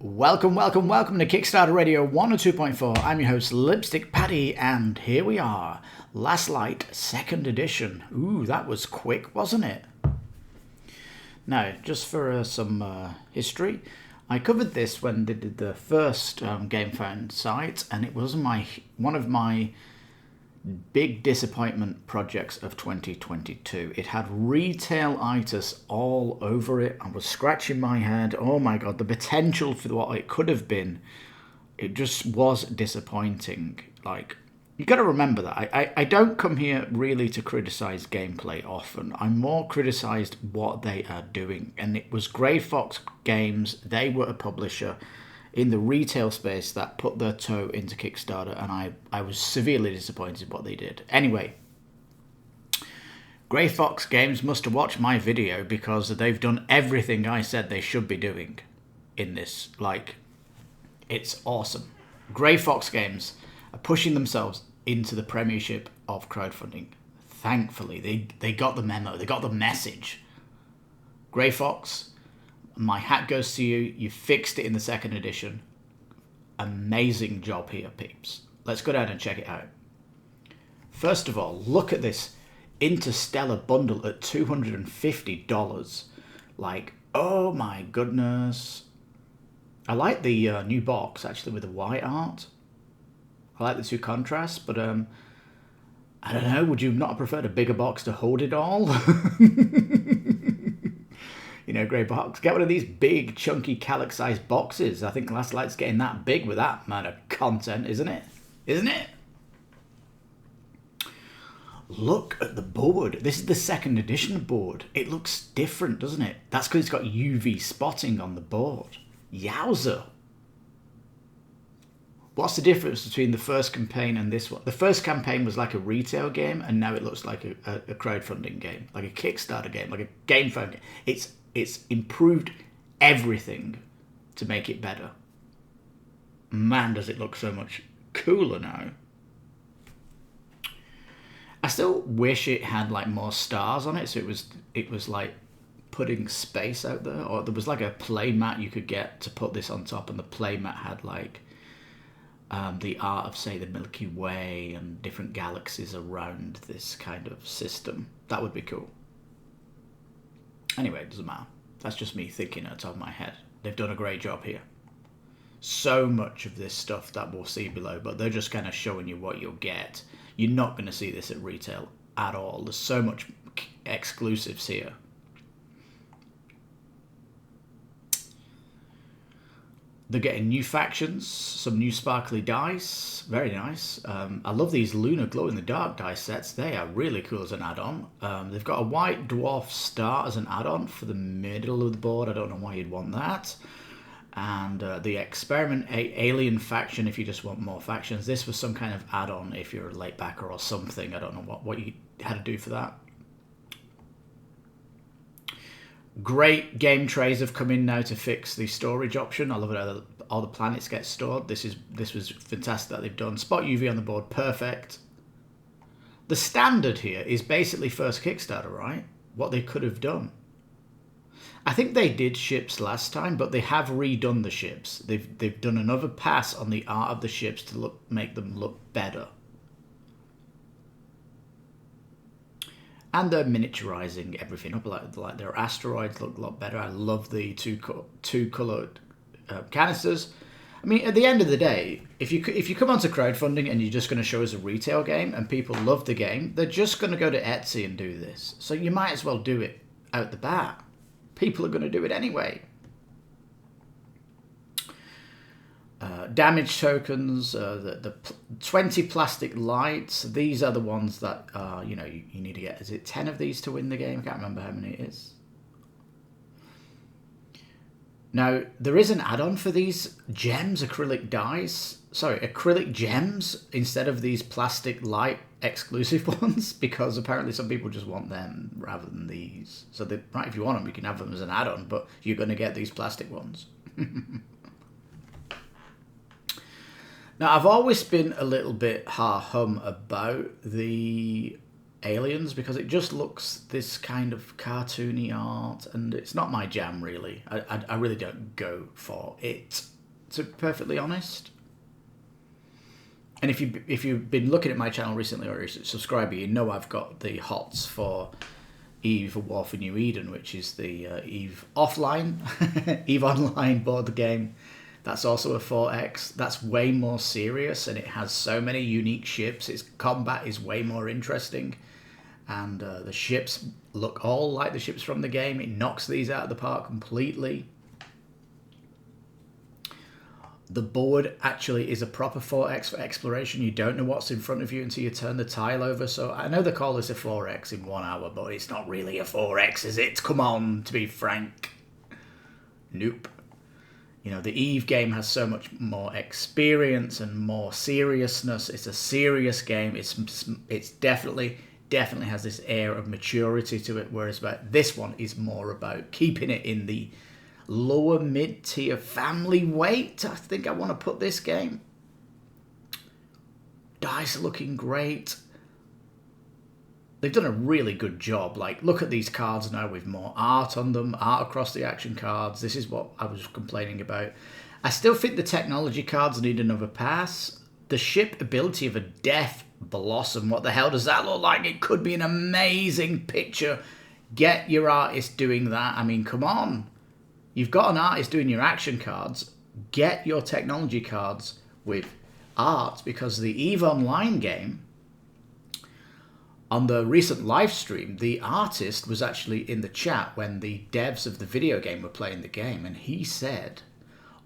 Welcome to Kickstarter Radio 102.4. I'm your host, Lipstickpaddy, and here we are. Last Light, 2nd edition. Ooh, that was quick, wasn't it? Now, just for some history, I covered this when they did the first Gamefound site, and it was one of my big disappointment projects of 2022. It had retail-itis all over it. I was scratching my head. Oh my god, the potential for what it could have been, it just was disappointing. Like, you got to remember that I don't come here really to criticize gameplay often. I more criticized what they are doing, and it was Grey Fox Games. They were a publisher in the retail space that put their toe into Kickstarter, and I was severely disappointed what they did. Anyway, Grey Fox Games must have watched my video because they've done everything I said they should be doing in this. Like, it's awesome. Grey Fox Games are pushing themselves into the premiership of crowdfunding. Thankfully, they got the memo, they got the message. Grey Fox, my hat goes to you. You fixed it in the 2nd edition. Amazing job here, peeps. Let's go down and check it out. First of all, look at this Interstellar bundle at $250. Like, oh my goodness. I like the new box, actually, with the white art. I like the two contrasts, but I don't know, would you not have preferred a bigger box to hold it all? You know, Grey Box, get one of these big, chunky, calyx-sized boxes. I think Last Light's getting that big with that amount of content, isn't it? Isn't it? Look at the board. This is the 2nd edition board. It looks different, doesn't it? That's because it's got UV spotting on the board. Yowza. What's the difference between the first campaign and this one? The first campaign was like a retail game, and now it looks like a crowdfunding game, like a Kickstarter game, like a Gamefound game. It's improved everything to make it better. Man, does it look so much cooler now. I still wish it had like more stars on it, so it was like putting space out there, or there was like a play mat you could get to put this on top, and the play mat had like the art of, say, the Milky Way and different galaxies around this kind of system. That would be cool. Anyway, it doesn't matter. That's just me thinking at the top of my head. They've done a great job here. So much of this stuff that we'll see below, but they're just kind of showing you what you'll get. You're not going to see this at retail at all. There's so much exclusives here. They're getting new factions, some new sparkly dice. Very nice. I love these lunar glow-in-the-dark dice sets. They are really cool as an add-on. They've got a white dwarf star as an add-on for the middle of the board. I don't know why you'd want that. And the experiment alien faction if you just want more factions. This was some kind of add-on if you're a late backer or something. I don't know what you had to do for that. Great game trays have come in now to fix the storage option. I love it how all the planets get stored. This was fantastic that they've done. Spot UV on the board, perfect. The standard here is basically first Kickstarter, right? What they could have done. I think they did ships last time, but they have redone the ships. They've done another pass on the art of the ships to make them look better. And they're miniaturizing everything up, like their asteroids look a lot better. I love the two colored canisters. I mean, at the end of the day, if you come onto crowdfunding and you're just going to show us a retail game and people love the game, they're just going to go to Etsy and do this. So you might as well do it out the bat. People are going to do it anyway. Damage tokens, the 20 plastic lights. These are the ones that you need to get. Is it 10 of these to win the game? I can't remember how many it is. Now there is an add-on for these gems, acrylic gems instead of these plastic light exclusive ones, because apparently some people just want them rather than these. So right, if you want them, you can have them as an add-on, but you're going to get these plastic ones. Now, I've always been a little bit ha-hum about the Aliens, because it just looks this kind of cartoony art, and it's not my jam really. I really don't go for it, to be perfectly honest. And if you've been looking at my channel recently or you're a subscriber, you know I've got the HOTS for Eve: A War for New Eden, which is the Eve offline, Eve Online board game. That's also a 4X. That's way more serious, and it has so many unique ships. Its combat is way more interesting, and the ships look all like the ships from the game. It knocks these out of the park completely. The board actually is a proper 4X for exploration. You don't know what's in front of you until you turn the tile over. So I know they call this a 4X in 1 hour, but it's not really a 4X, is it? Come on, to be frank. Nope. You know, the Eve game has so much more experience and more seriousness. It's a serious game. It's definitely has this air of maturity to it, whereas this one is more about keeping it in the lower mid-tier family weight. I think I want to put this game. Dice are looking great. They've done a really good job. Like, look at these cards now with more art on them, art across the action cards. This is what I was complaining about. I still think the technology cards need another pass. The ship ability of a Death Blossom, what the hell does that look like? It could be an amazing picture. Get your artist doing that. I mean, come on. You've got an artist doing your action cards. Get your technology cards with art, because the EVE Online game, on the recent live stream, the artist was actually in the chat when the devs of the video game were playing the game, and he said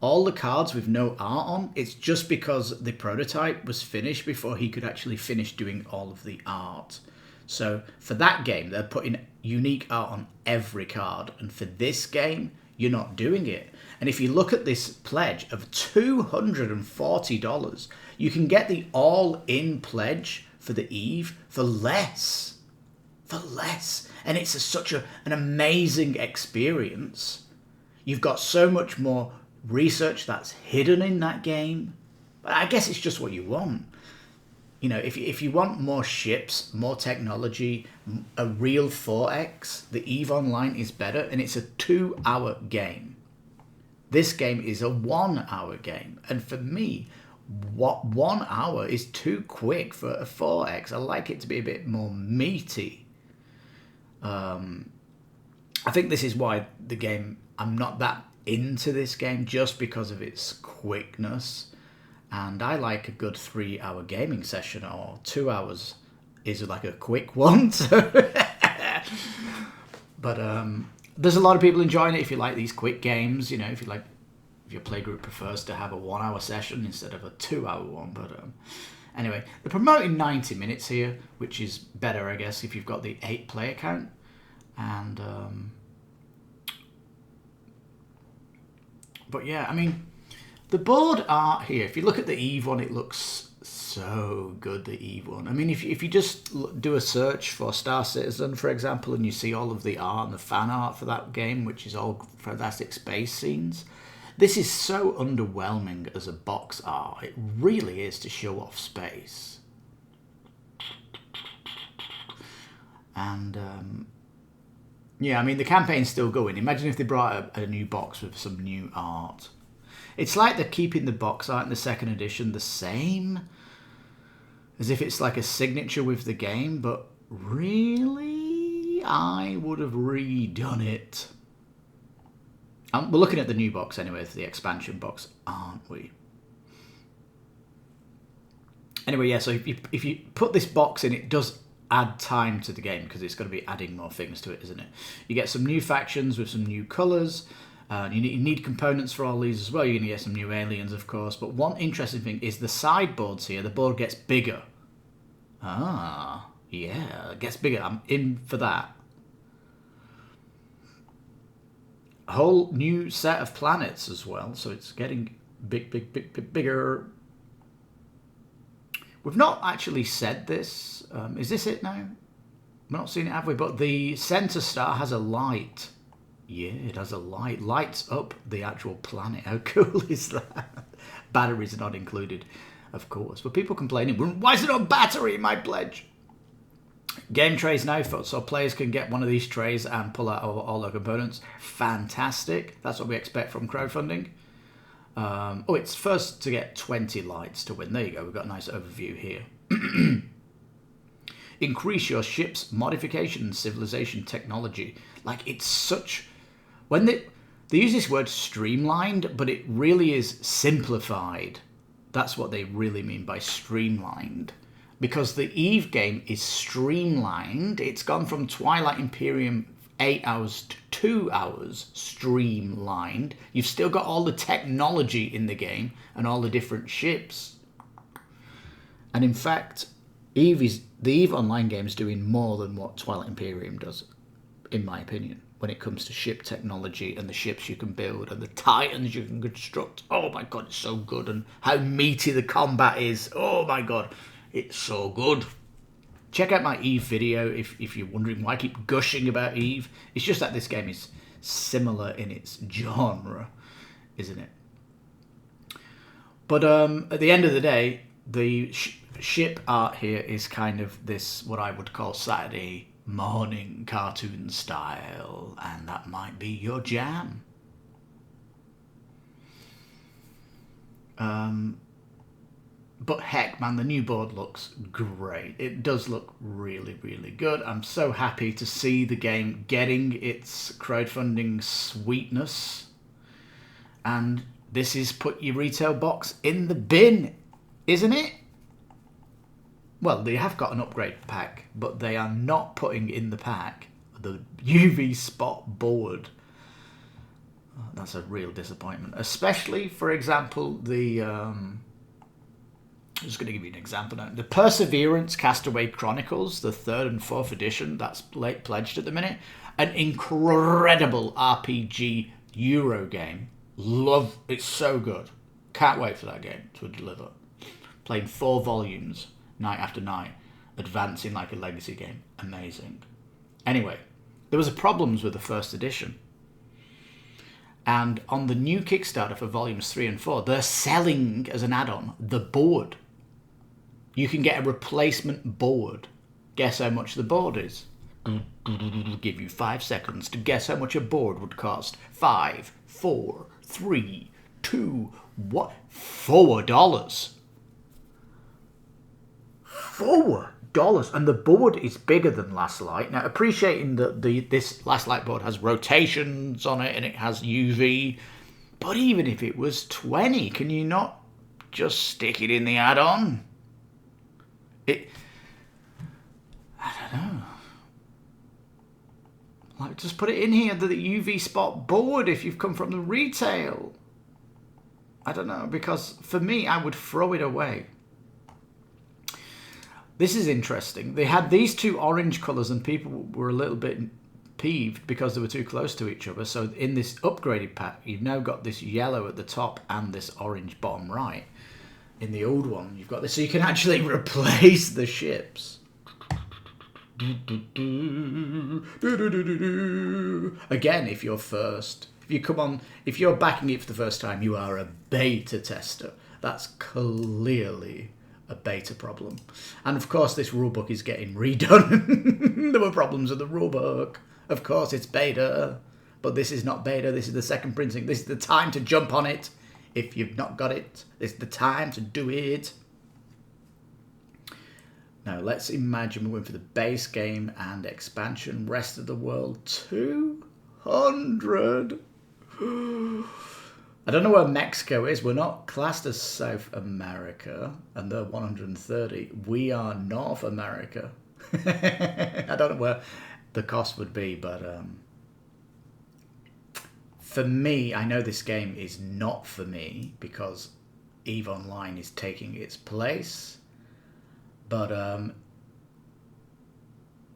all the cards with no art on, it's just because the prototype was finished before he could actually finish doing all of the art. So for that game, they're putting unique art on every card, and for this game, you're not doing it. And if you look at this pledge of $240, you can get the all-in pledge for the Eve for less. For less. And it's such an amazing experience. You've got so much more research that's hidden in that game. But I guess it's just what you want. You know, if you want more ships, more technology, a real 4X, the EVE Online is better, and it's a 2-hour game. This game is a 1-hour game, and for me, 1 hour is too quick for a 4X. I like it to be a bit more meaty. I think this is why the game, I'm not that into this game, just because of its quickness. And I like a good 3-hour gaming session, or 2 hours is like a quick one. But there's a lot of people enjoying it if you like these quick games. You know, if your playgroup prefers to have a 1-hour session instead of a 2-hour one. But anyway, they're promoting 90 minutes here, which is better, I guess, if you've got the 8-player count. And but yeah, I mean, the board art here, if you look at the Eve one, it looks so good, the Eve one. I mean, if you just do a search for Star Citizen, for example, and you see all of the art and the fan art for that game, which is all fantastic space scenes, this is so underwhelming as a box art. It really is to show off space. And yeah, I mean, the campaign's still going. Imagine if they brought a new box with some new art. It's like they're keeping the box art in the second edition the same, as if it's like a signature with the game, but really, I would have redone it. We're looking at the new box anyway, for the expansion box, aren't we? Anyway, yeah, so if you put this box in, it does add time to the game, because it's going to be adding more things to it, isn't it? You get some new factions with some new colours. You need components for all these as well. You're going to get some new aliens, of course. But one interesting thing is the sideboards here. The board gets bigger. Ah, yeah, it gets bigger. I'm in for that. A whole new set of planets as well. So it's getting bigger. We've not actually said this. Is this it now? We're not seeing it, have we? But the center star has a light. Yeah, it has a light. Lights up the actual planet. How cool is that? Batteries are not included, of course. But people complaining, why is there no battery in my pledge? Game trays now, so players can get one of these trays and pull out all their components. Fantastic. That's what we expect from crowdfunding. It's first to get 20 lights to win. There you go. We've got a nice overview here. Increase your ship's modification and civilization technology. Like, it's such... When they use this word streamlined, but it really is simplified. That's what they really mean by streamlined. Because the Eve game is streamlined. It's gone from Twilight Imperium 8 hours to 2 hours streamlined. You've still got all the technology in the game and all the different ships. And in fact, the Eve Online game is doing more than what Twilight Imperium does, in my opinion, when it comes to ship technology and the ships you can build and the titans you can construct. Oh my god, it's so good. And how meaty the combat is. Oh my god, it's so good. Check out my Eve video if you're wondering why I keep gushing about Eve. It's just that this game is similar in its genre, isn't it? But at the end of the day, the ship art here is kind of this, what I would call Saturday morning cartoon style, and that might be your jam. But heck, man, the new board looks great. It does look really, really good. I'm so happy to see the game getting its crowdfunding sweetness. And this is put your retail box in the bin, isn't it? Well, they have got an upgrade pack, but they are not putting in the pack the UV spot board. Oh, that's a real disappointment. Especially, for example, I'm just going to give you an example now. The Perseverance Castaway Chronicles, the 3rd and 4th edition, that's late pledged at the minute. An incredible RPG Euro game. It's so good. Can't wait for that game to deliver. Playing 4 volumes, night after night, advancing like a legacy game. Amazing. Anyway, there was problems with the 1st edition. And on the new Kickstarter for volumes 3 and 4, they're selling as an add-on the board. You can get a replacement board. Guess how much the board is? Give you 5 seconds to guess how much a board would cost. 5, 4, 3, 2, what? $4. $4, and the board is bigger than Last Light. Now, appreciating that this Last Light board has rotations on it and it has UV, but even if it was 20, can you not just stick it in the add-on? I don't know. Like, just put it in here, the UV spot board if you've come from the retail. I don't know, because for me, I would throw it away. This is interesting. They had these 2 orange colours and people were a little bit peeved because they were too close to each other. So in this upgraded pack, you've now got this yellow at the top and this orange bottom right. In the old one, you've got this, so you can actually replace the ships. Again, if you're first, if you're backing it for the first time, you are a beta tester. That's clearly a beta problem. And of course, this rulebook is getting redone. There were problems with the rulebook. Of course, it's beta, but this is not beta. This is the second printing. This is the time to jump on it. If you've not got it, it's the time to do it. Now, let's imagine we're going for the base game and expansion. Rest of the world, 200. I don't know where Mexico is. We're not classed as South America, and they're 130. We are North America. I don't know where the cost would be, but for me, I know this game is not for me because EVE Online is taking its place. But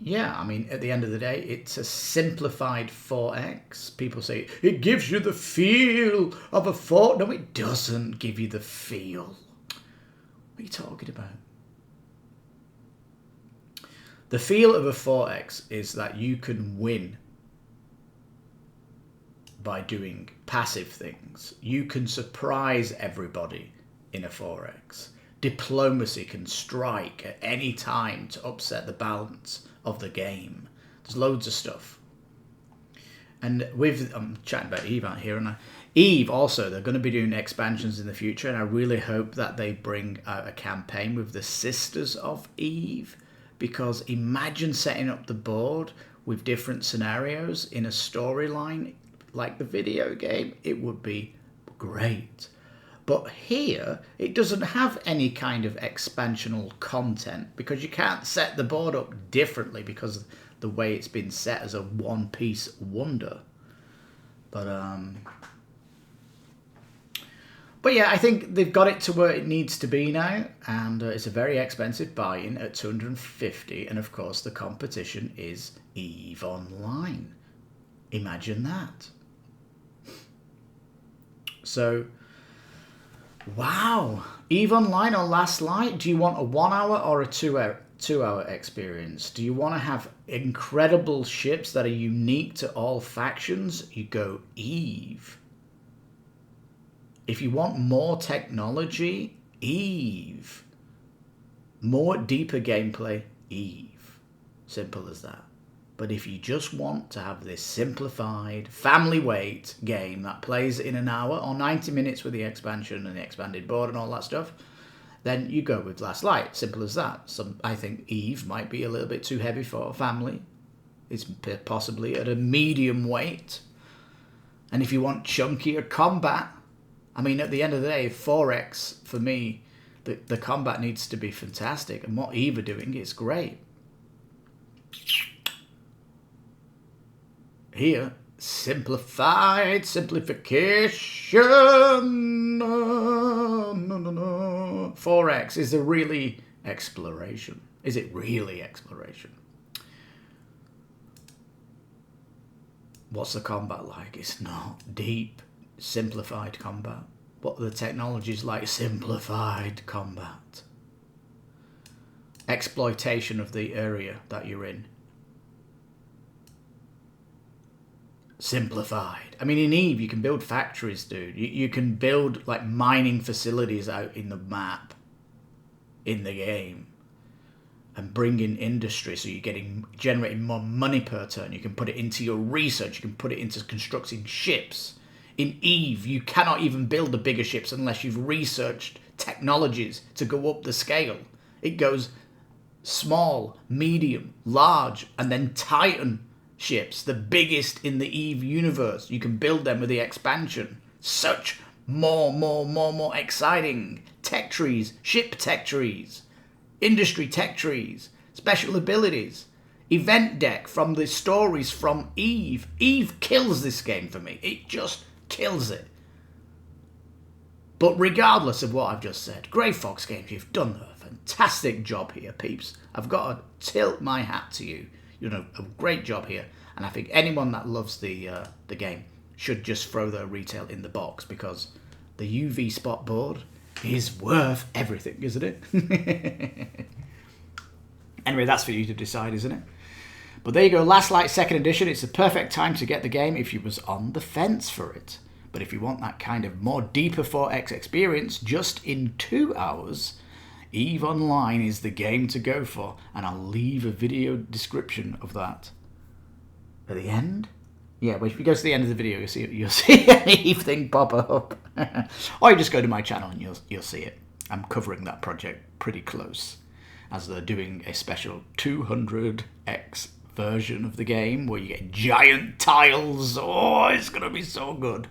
yeah, I mean, at the end of the day, it's a simplified 4X. People say, it gives you the feel of a 4. No, it doesn't give you the feel. What are you talking about? The feel of a 4X is that you can win by doing passive things. You can surprise everybody in a 4X. Diplomacy can strike at any time to upset the balance of the game. There's loads of stuff. And I'm chatting about Eve out here, and Eve also, they're going to be doing expansions in the future, and I really hope that they bring out a campaign with the Sisters of Eve, because imagine setting up the board with different scenarios in a storyline like the video game. It would be great. But here, it doesn't have any kind of expansional content, because you can't set the board up differently because of the way it's been set as a one-piece wonder. But yeah, I think they've got it to where it needs to be now, and it's a very expensive buy-in at $250, and of course the competition is EVE Online. Imagine that. So, wow. EVE Online or Last Light, do you want a 1 hour or a 2-hour experience? Do you want to have incredible ships that are unique to all factions? You go EVE. If you want more technology, EVE. More deeper gameplay, EVE. Simple as that. But if you just want to have this simplified, family weight game that plays in an hour or 90 minutes with the expansion and the expanded board and all that stuff, then you go with Last Light. Simple as that. I think EVE might be a little bit too heavy for a family. It's possibly at a medium weight. And if you want chunkier combat, I mean, at the end of the day, 4X, for me, the combat needs to be fantastic. And what EVE are doing is great. Here, simplification. No. 4X, is it really exploration? Is it really exploration? What's the combat like? It's not deep, simplified combat. What are the technologies like? Simplified combat. Exploitation of the area that you're in. Simplified. I mean, in EVE, you can build factories, dude. You can build, like, mining facilities out in the map, in the game, and bring in industry, so you're generating more money per turn. You can put it into your research. You can put it into constructing ships. In EVE, you cannot even build the bigger ships unless you've researched technologies to go up the scale. It goes small, medium, large, and then Titan ships, the biggest in the EVE universe. You can build them with the expansion. Such more exciting tech trees, ship tech trees, industry tech trees, special abilities, event deck from the stories from EVE. EVE kills this game for me. It just kills it. But regardless of what I've just said, Grey Fox Games, you've done a fantastic job here, peeps. I've got to tilt my hat to you. You've done a great job here, and I think anyone that loves the game should just throw their retail in the box, because the UV spot board is worth everything, isn't it? Anyway, that's for you to decide, isn't it? But there you go, Last Light 2nd Edition. It's the perfect time to get the game if you was on the fence for it. But if you want that kind of more deeper 4X experience just in 2 hours, EVE Online is the game to go for, and I'll leave a video description of that at the end. Yeah, well, if you go to the end of the video, you'll see an EVE thing pop up. Or you just go to my channel and you'll see it. I'm covering that project pretty close, as they're doing a special 200x version of the game where you get giant tiles. Oh, it's going to be so good.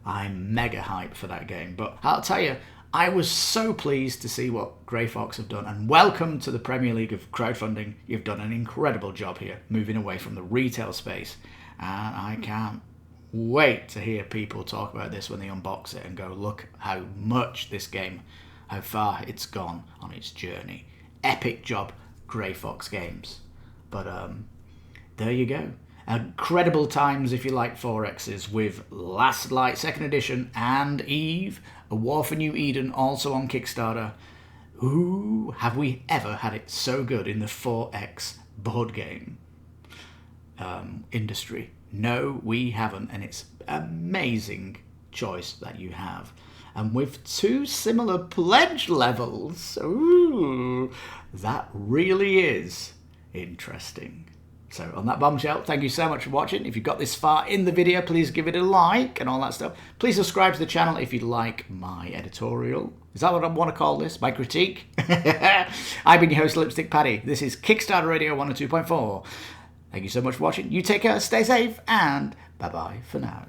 I'm mega hyped for that game. But I'll tell you, I was so pleased to see what Grey Fox have done, and welcome to the Premier League of crowdfunding. You've done an incredible job here, moving away from the retail space, and I can't wait to hear people talk about this when they unbox it and go, look how much this game, how far it's gone on its journey. Epic job, Grey Fox Games. But there you go. Incredible times if you like 4Xs with Last Light 2nd Edition and EVE, A War for New Eden, also on Kickstarter. Ooh, have we ever had it so good in the 4X board game industry? No, we haven't, and it's amazing choice that you have. And with 2 similar pledge levels, ooh, that really is Interesting. So on that bombshell, thank you so much for watching. If you've got this far in the video, please give it a like and all that stuff. Please subscribe to the channel if you like my editorial. Is that what I want to call this? My critique? I've been your host, Lipstick Paddy. This is Kickstarter Radio 102.4. Thank you so much for watching. You take care, stay safe, and bye-bye for now.